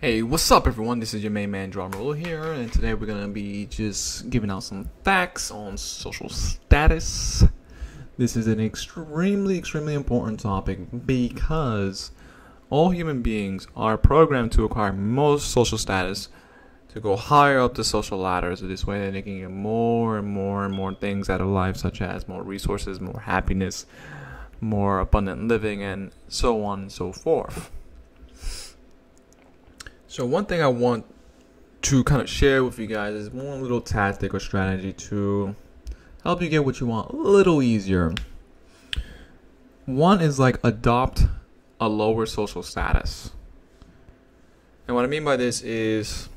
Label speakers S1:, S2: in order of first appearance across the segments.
S1: Hey, what's up everyone? This is your main man, Gerardo Morillo here, and today we're going to be just giving out some facts on social status. This is an extremely important topic because all human beings are programmed to acquire most social status, to go higher up the social ladder, so this way they can get more and more things out of life, such as more resources, more happiness, more abundant living, and so on and so forth. So one thing I want to kind of share with you guys is one little tactic or strategy to help you get what you want a little easier. One is like adopt a lower social status. And what I mean by this is,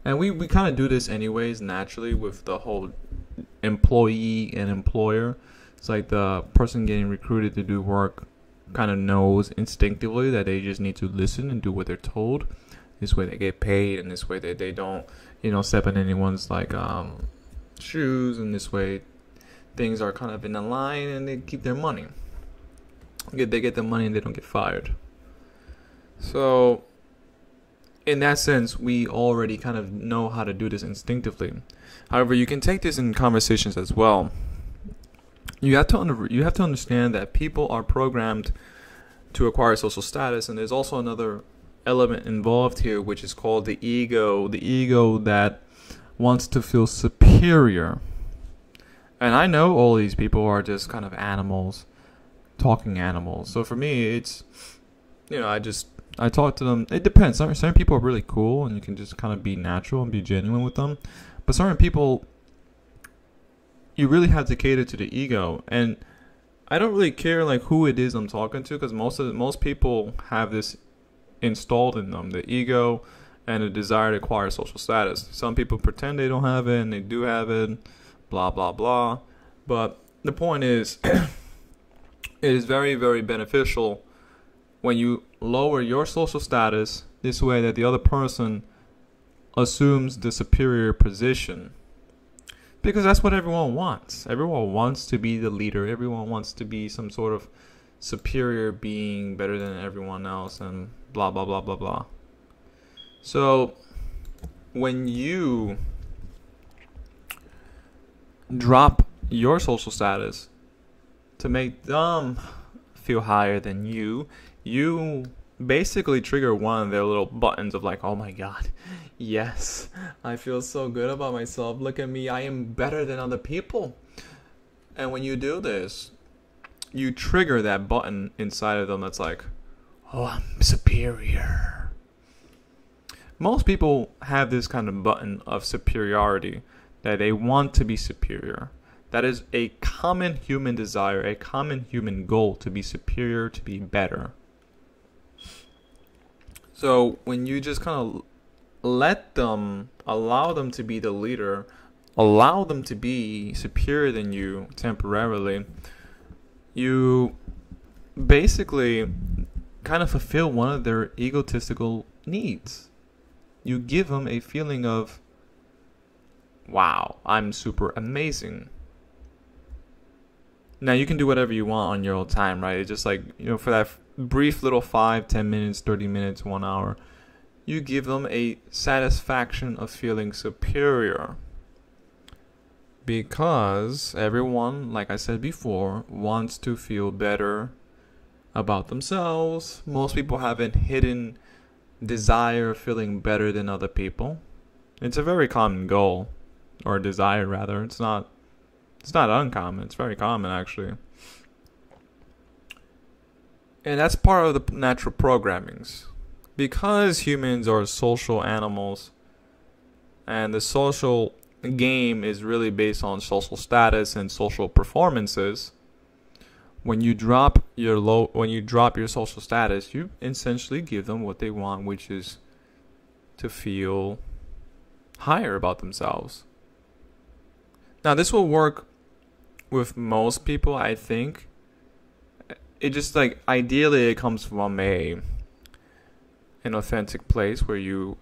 S1: and we kind of do this anyways naturally with the whole employee and employer. It's like the person getting recruited to do work kind of knows instinctively that they just need to listen and do what they're told. This way they get paid, and this way they don't, step in anyone's shoes, and this way things are kind of in a line and they keep their money. They get the money and they don't get fired. So in that sense, we already kind of know how to do this instinctively. However, you can take this in conversations as well. You have to understand that people are programmed to acquire social status, and there's also another element involved here, which is called the ego. The ego that wants to feel superior. And I know all these people are just kind of animals, talking animals. So for me, it's, I talk to them. It depends. Certain people are really cool, and you can just kind of be natural and be genuine with them. But certain people, you really have to cater to the ego. And I don't really care who it is I'm talking to, because most people have this installed in them, the ego and the desire to acquire social status. Some people pretend they don't have it and they do have it, blah blah blah. But the point is, it is very beneficial when you lower your social status this way that the other person assumes the superior position. Because that's what everyone wants. Everyone wants to be the leader. Everyone wants to be some sort of superior being, better than everyone else, and blah, blah, blah, blah, blah. So when you drop your social status to make them feel higher than you basically trigger one of their little buttons of oh my God, yes, I feel so good about myself. Look at me, I am better than other people. And when you do this, you trigger that button inside of them that's oh, I'm superior. Most people have this kind of button of superiority, that they want to be superior. That is a common human desire, a common human goal, to be superior, to be better. So when you just kind of allow them to be the leader, allow them to be superior than you temporarily, you basically kind of fulfill one of their egotistical needs. You give them a feeling of, wow, I'm super amazing. Now, you can do whatever you want on your own time, right? It's just for that brief little 5, 10 minutes, 30 minutes, 1 hour, you give them a satisfaction of feeling superior. Because everyone, like I said before, wants to feel better about themselves. Most people have a hidden desire of feeling better than other people. It's a very common goal, or desire rather. It's not uncommon. It's very common, actually. And that's part of the natural programmings. Because humans are social animals, and the social game is really based on social status and social performances, when you drop your social status, you essentially give them what they want, which is to feel higher about themselves. Now, this will work with most people, I think. It just ideally it comes from an authentic place where you're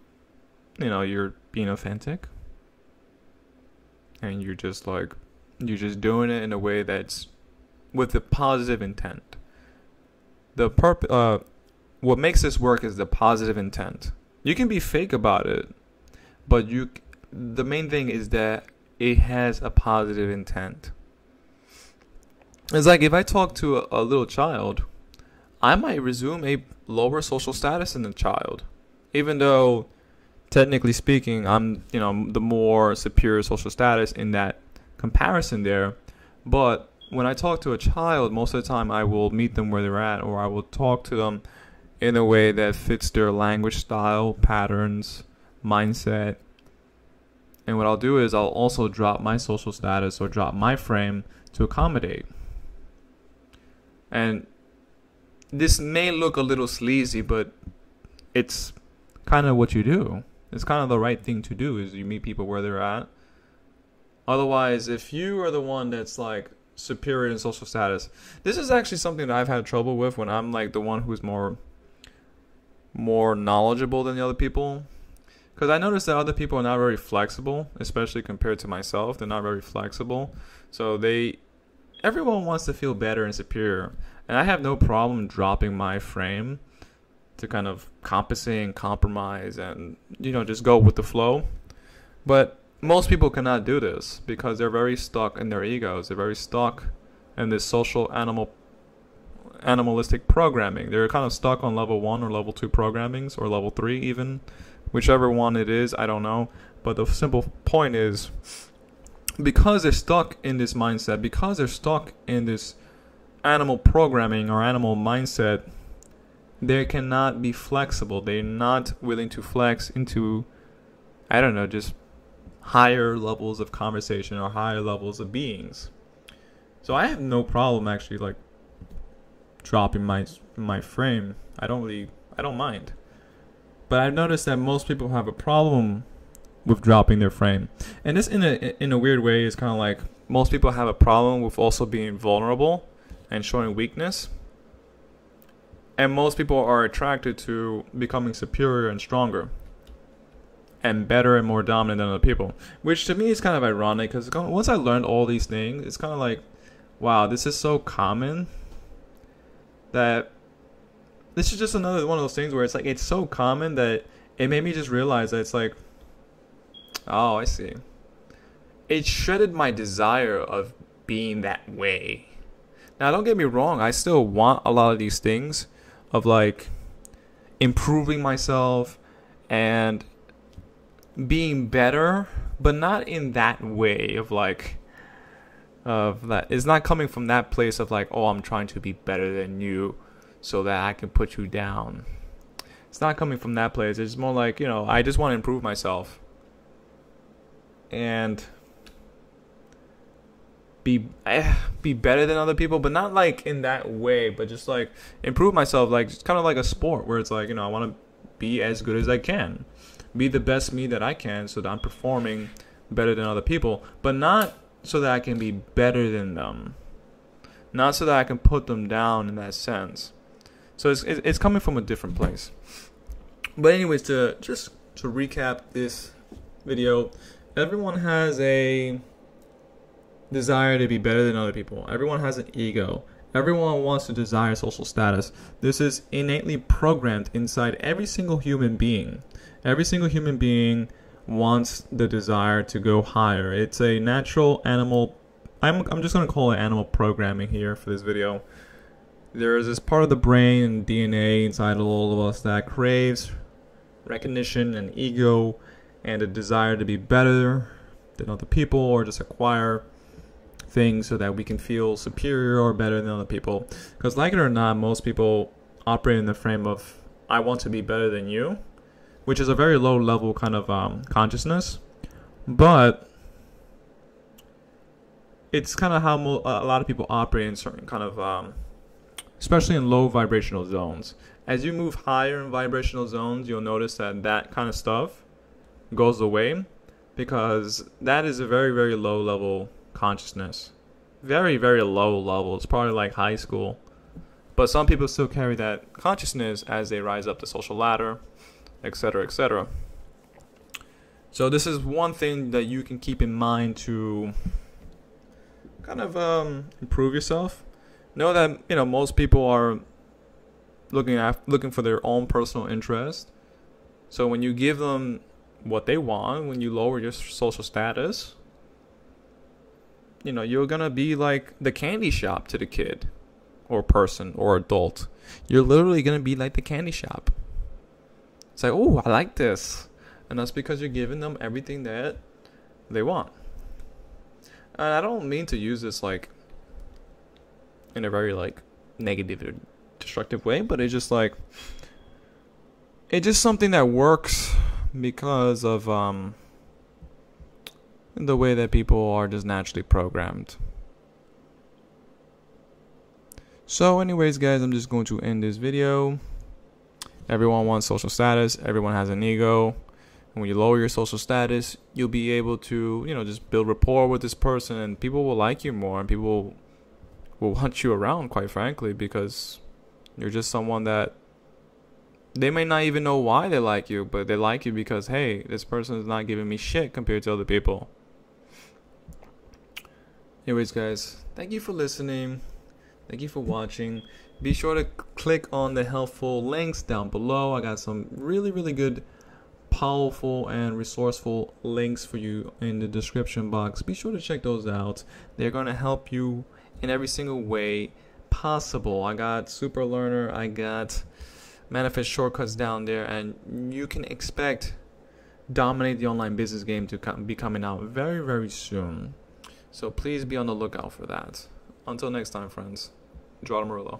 S1: being authentic, and you're just doing it in a way that's with a positive intent. The what makes this work is the positive intent. You can be fake about it, but the main thing is that it has a positive intent. It's like if I talk to a little child, I might resume a lower social status than the child, even though technically speaking, I'm, the more superior social status in that comparison there. But when I talk to a child, most of the time I will meet them where they're at, or I will talk to them in a way that fits their language style, patterns, mindset. And what I'll do is I'll also drop my social status or drop my frame to accommodate. And this may look a little sleazy, but it's kind of what you do. It's kind of the right thing to do, is you meet people where they're at. Otherwise, if you are the one that's like superior in social status, this is actually something that I've had trouble with when I'm like the one who's more knowledgeable than the other people. Because I noticed that other people are not very flexible, especially compared to myself. They're not very flexible. So everyone wants to feel better and superior. And I have no problem dropping my frame to kind of compensate and compromise and, just go with the flow. But most people cannot do this because they're very stuck in their egos. They're very stuck in this social animalistic programming. They're kind of stuck on level 1 or level 2 programmings, or level 3 even. Whichever one it is, I don't know. But the simple point is, because they're stuck in this mindset, because they're stuck in this animal programming or animal mindset, they cannot be flexible. They're not willing to flex into, just higher levels of conversation or higher levels of beings. So I have no problem actually like dropping my frame. I don't mind. But I've noticed that most people have a problem with dropping their frame. And this in a weird way is kind of like most people have a problem with also being vulnerable and showing weakness. And most people are attracted to becoming superior and stronger and better and more dominant than other people. Which to me is kind of ironic, because once I learned all these things, it's kind of like, wow, this is so common that this is just another one of those things where it's like, it's so common that it made me just realize that it's like, oh, I see. It shredded my desire of being that way. Now, don't get me wrong. I still want a lot of these things of like improving myself and being better, but not in that way of like, of that. It's not coming from that place of like, oh, I'm trying to be better than you so that I can put you down. It's not coming from that place. It's more like, I just want to improve myself and be better than other people, but not like in that way, but just like improve myself, like just kind of like a sport where it's like, I want to be as good as I can, be the best me that I can, so that I'm performing better than other people, but not so that I can be better than them, not so that I can put them down in that sense. So it's coming from a different place. But anyways, to recap this video, everyone has a desire to be better than other people. Everyone has an ego. Everyone wants to desire social status. This is innately programmed inside every single human being. Every single human being wants the desire to go higher. It's a natural animal. I'm just going to call it animal programming here for this video. There is this part of the brain and DNA inside of all of us that craves recognition and ego and a desire to be better than other people, or just acquire things so that we can feel superior or better than other people. Because like it or not, most people operate in the frame of, I want to be better than you, which is a very low level kind of consciousness. But it's kind of how a lot of people operate in certain kind of, especially in low vibrational zones. As you move higher in vibrational zones, you'll notice that kind of stuff goes away, because that is a very, very low level consciousness. Very, very low level. It's probably like high school. But some people still carry that consciousness as they rise up the social ladder, etc., etc. So this is one thing that you can keep in mind to kind of improve yourself. Know that most people are looking for their own personal interest. So when you give them what they want, when you lower your social status, you're gonna be like the candy shop to the kid or person or adult. You're literally gonna be like the candy shop. It's like, oh, I like this. And that's because you're giving them everything that they want. And I don't mean to use this like in a very like negative or destructive way, but it's just something that works because of the way that people are just naturally programmed. So anyways, guys, I'm just going to end this video. Everyone wants social status. Everyone has an ego. And when you lower your social status, you'll be able to, just build rapport with this person, and people will like you more, and people will want you around, quite frankly, because you're just someone that they may not even know why they like you, but they like you because, hey, this person is not giving me shit compared to other people. Anyways, guys, thank you for listening. Thank you for watching. Be sure to click on the helpful links down below. I got some really, really good, powerful, and resourceful links for you in the description box. Be sure to check those out. They're going to help you in every single way possible. I got Super Learner. I got Manifest Shortcuts down there. And you can expect Dominate the Online Business Game to be coming out very, very soon. So please be on the lookout for that. Until next time, friends. Gerardo Morillo.